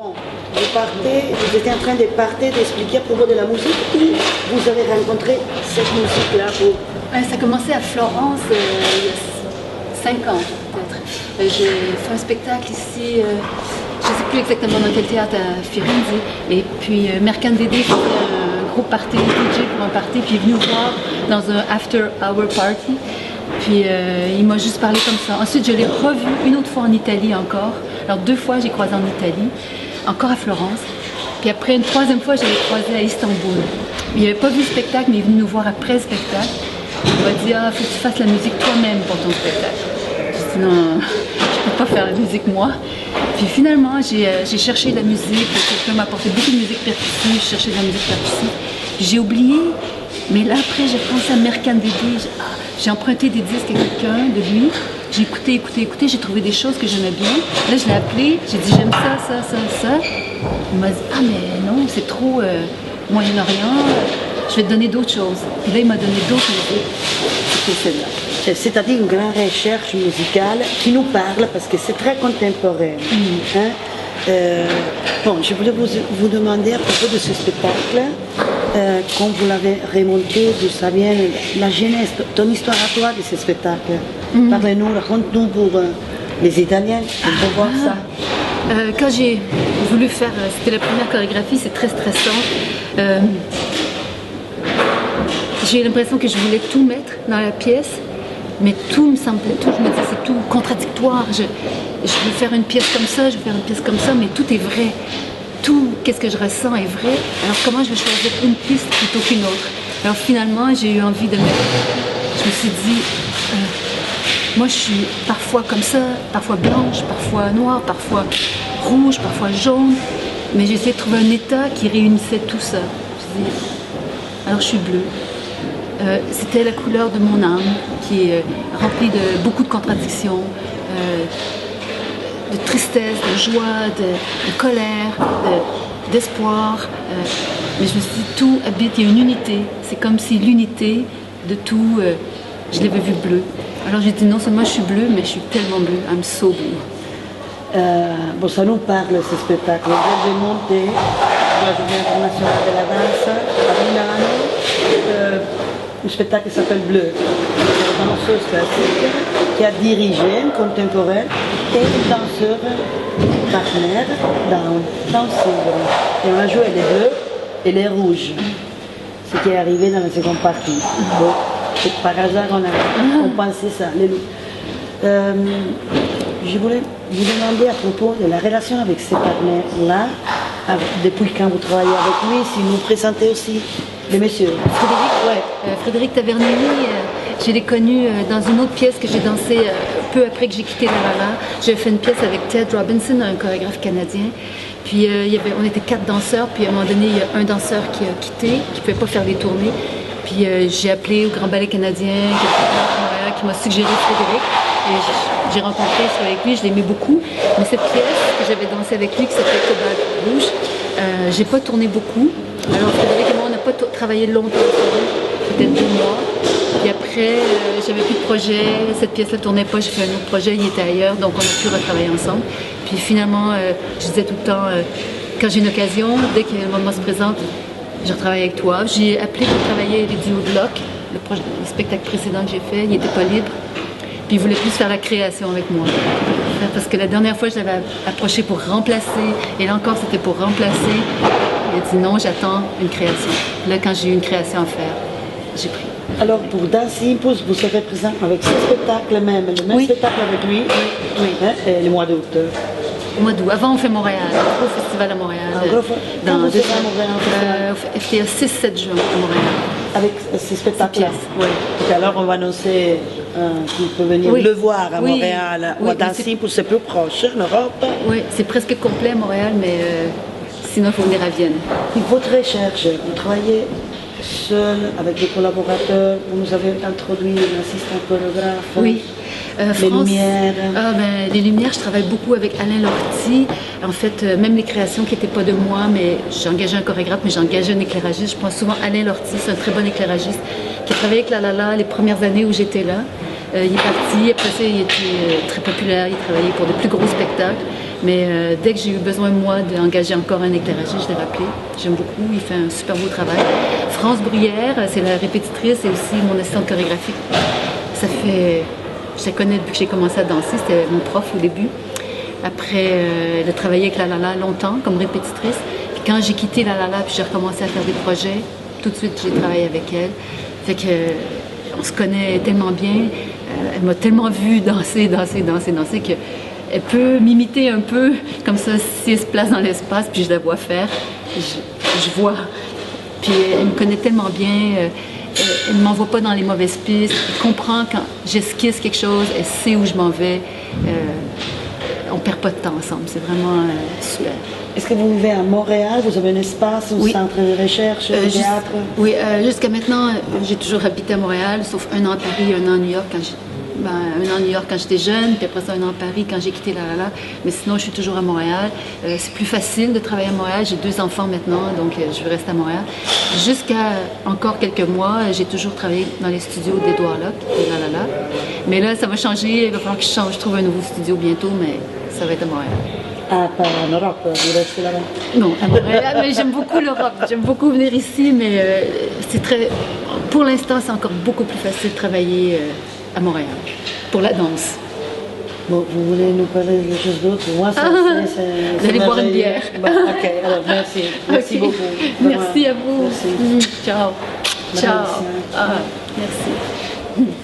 Bon, vous étiez en train de partir, d'expliquer à propos de la musique, où vous avez rencontré cette musique-là pour... Ça a commencé à Florence il y a 5 ans peut-être. J'ai fait un spectacle ici, je ne sais plus exactement dans quel théâtre, à Firenze. Et puis Mercan Dédé faisait un gros party, DJ pour un party, puis il est venu voir dans un after hour party. Puis il m'a juste parlé comme ça. Ensuite, je l'ai revu une autre fois en Italie encore. Alors 2 fois, j'ai croisé en Italie, encore à Florence. Puis après, une 3e fois, je l'ai croisé à Istanbul. Il n'avait pas vu le spectacle, mais il est venu nous voir après le spectacle. Il m'a dit, ah, faut que tu fasses la musique toi-même pour ton spectacle. J'ai dit, non, je ne peux pas faire la musique moi. Puis finalement, j'ai cherché de la musique. Quelqu'un m'a apporté beaucoup de musique percussive. J'ai cherché de la musique percussive. J'ai oublié. Mais là, après, j'ai pensé à Mercan Dédé. J'ai emprunté des disques à quelqu'un de lui. J'ai écouté, j'ai trouvé des choses que j'aimais bien. Là, je l'ai appelé, j'ai dit j'aime ça. Il m'a dit ah mais non, c'est trop Moyen-Orient, je vais te donner d'autres choses. Puis là, il m'a donné d'autres musiques. C'était celle-là. C'est-à-dire une grande recherche musicale qui nous parle parce que c'est très contemporain. Hein? Bon, je voulais vous demander à propos de ce spectacle, quand vous l'avez remonté, d'où ça vient, la genèse, ton histoire à toi de ce spectacle. Parlez-nous, raconte-nous pour les Italiens, pour voir ça. Quand j'ai voulu faire, c'était la première chorégraphie, c'est très stressant. J'ai l'impression que je voulais tout mettre dans la pièce, mais tout me semblait, je me disais c'est tout contradictoire. Je veux faire une pièce comme ça, je veux faire une pièce comme ça, mais tout est vrai. Tout, qu'est-ce que je ressens est vrai. Alors comment je vais choisir une piste plutôt qu'une autre? Alors finalement, j'ai eu envie de mettre... Je me suis dit, moi je suis parfois comme ça, parfois blanche, parfois noire, parfois rouge, parfois jaune. Mais j'ai essayé de trouver un état qui réunissait tout ça. Je dis, alors je suis bleue. C'était la couleur de mon âme qui est remplie de beaucoup de contradictions. De tristesse, de joie, de colère, d'espoir. Mais je me suis dit, tout habite, il y a une unité. C'est comme si l'unité de tout, je l'avais vu bleu. Alors j'ai dit, non seulement je suis bleue, mais je suis tellement bleue. I'm so blue. Bon, ça nous parle, ce spectacle. Je vais monter la Journée internationale de la danse à Milano. Un spectacle qui s'appelle Bleu. Une danseuse classique qui a dirigé une contemporaine et une danseur partenaire dans et on a joué les bleus et les rouges, ce qui est arrivé dans la seconde partie. Donc, c'est par hasard on pensait ça. Je voulais vous demander à propos de la relation avec ces partenaires-là, depuis quand vous travaillez avec lui, si vous présentez aussi les messieurs. Frédéric Tavernini, je l'ai connu dans une autre pièce que j'ai dansée peu après que j'ai quitté La La La. J'avais fait une pièce avec Ted Robinson, un chorégraphe canadien. Puis on était 4 danseurs, puis à un moment donné, il y a un danseur qui a quitté, qui ne pouvait pas faire les tournées. Puis j'ai appelé au Grand Ballet Canadien, qui m'a suggéré Frédéric. Et j'ai rencontré ça avec lui, je l'aimais beaucoup. Mais cette pièce que j'avais dansée avec lui, qui s'appelait Cobalt Rouge, j'ai pas tourné beaucoup. Alors Frédéric et moi, on n'a pas travaillé longtemps ensemble, peut-être 2 mois. Puis après, j'avais plus de projet, cette pièce-là ne tournait pas, j'ai fait un autre projet, il était ailleurs, donc on a pu retravailler ensemble. Puis finalement, je disais tout le temps, quand j'ai une occasion, dès que le moment se présente, je retravaille avec toi. J'ai appelé pour travailler les duos de Locke, le spectacle précédent que j'ai fait, il n'était pas libre. Puis il voulait plus faire la création avec moi. Parce que la dernière fois, je l'avais approché pour remplacer, et là encore, c'était pour remplacer. Il a dit non, j'attends une création. Là, quand j'ai eu une création à faire, j'ai pris. Alors, pour Dance Impulse, vous serez présent avec ce spectacle même, le même spectacle avec lui, hein, le mois d'août. Au mois d'août. Avant, on fait Montréal, un gros festival à Montréal. Quand vous serez à Montréal, FTA 6-7 juin à Montréal. Avec ces spectacles-là. Oui. Donc alors, on va annoncer qu'il peut venir le voir à Montréal. Ou à Dance Impulse, c'est plus proche, en Europe. Oui, c'est presque complet à Montréal, mais sinon, il faut venir à Vienne. Votre recherche, vous travaillez seul, avec des collaborateurs, vous nous avez introduit un assistant chorégraphe. Oui. Les lumières. Les lumières, je travaille beaucoup avec Alain Lortie. En fait, même les créations qui n'étaient pas de moi, mais j'ai engagé un chorégraphe, mais j'ai engagé un éclairagiste. Je pense souvent à Alain Lortie, c'est un très bon éclairagiste, qui a travaillé avec La La La les premières années où j'étais là. Il est parti, après ça, il était très populaire, il travaillait pour de plus gros spectacles. Mais dès que j'ai eu besoin, moi, d'engager encore un éclairagiste, je l'ai rappelé. J'aime beaucoup, il fait un super beau travail. France Bruyère, c'est la répétitrice et aussi mon assistante chorégraphique. Ça fait... Je la connais depuis que j'ai commencé à danser, c'était mon prof au début. Après, elle a travaillé avec La La La longtemps comme répétitrice. Puis quand j'ai quitté La La La puis j'ai recommencé à faire des projets, tout de suite j'ai travaillé avec elle. Fait que on se connaît tellement bien. Elle m'a tellement vu danser qu'elle peut m'imiter un peu comme ça si elle se place dans l'espace puis je la vois faire. Je vois. Puis elle me connaît tellement bien. Elle ne m'envoie pas dans les mauvaises pistes. Elle comprend quand j'esquisse quelque chose. Elle sait où je m'en vais. On ne perd pas de temps ensemble. C'est vraiment super. Est-ce que vous vivez à Montréal? Vous avez un espace, un centre de recherche, un théâtre? Oui, jusqu'à maintenant, j'ai toujours habité à Montréal, sauf un an à Paris, un an à New York un an à New York quand j'étais jeune, puis après ça un an à Paris quand j'ai quitté La La La. Mais sinon, je suis toujours à Montréal. C'est plus facile de travailler à Montréal. J'ai 2 enfants maintenant, donc je vais rester à Montréal. Jusqu'à encore quelques mois, j'ai toujours travaillé dans les studios d'Édouard Locke de La La La. Mais là, ça va changer. Il va falloir que je trouve un nouveau studio bientôt, mais ça va être à Montréal. Ah, pas en Europe, vous restez là-bas? Non, à Montréal, mais j'aime beaucoup l'Europe. J'aime beaucoup venir ici, mais c'est très... Pour l'instant, c'est encore beaucoup plus facile de travailler à Montréal, pour la danse. Bon, vous voulez nous parler de quelque chose d'autre? Moi, vous allez boire une bière. Bon, ok, alors merci. Merci beaucoup. Merci à vous. Merci. Ciao. Ciao. Merci.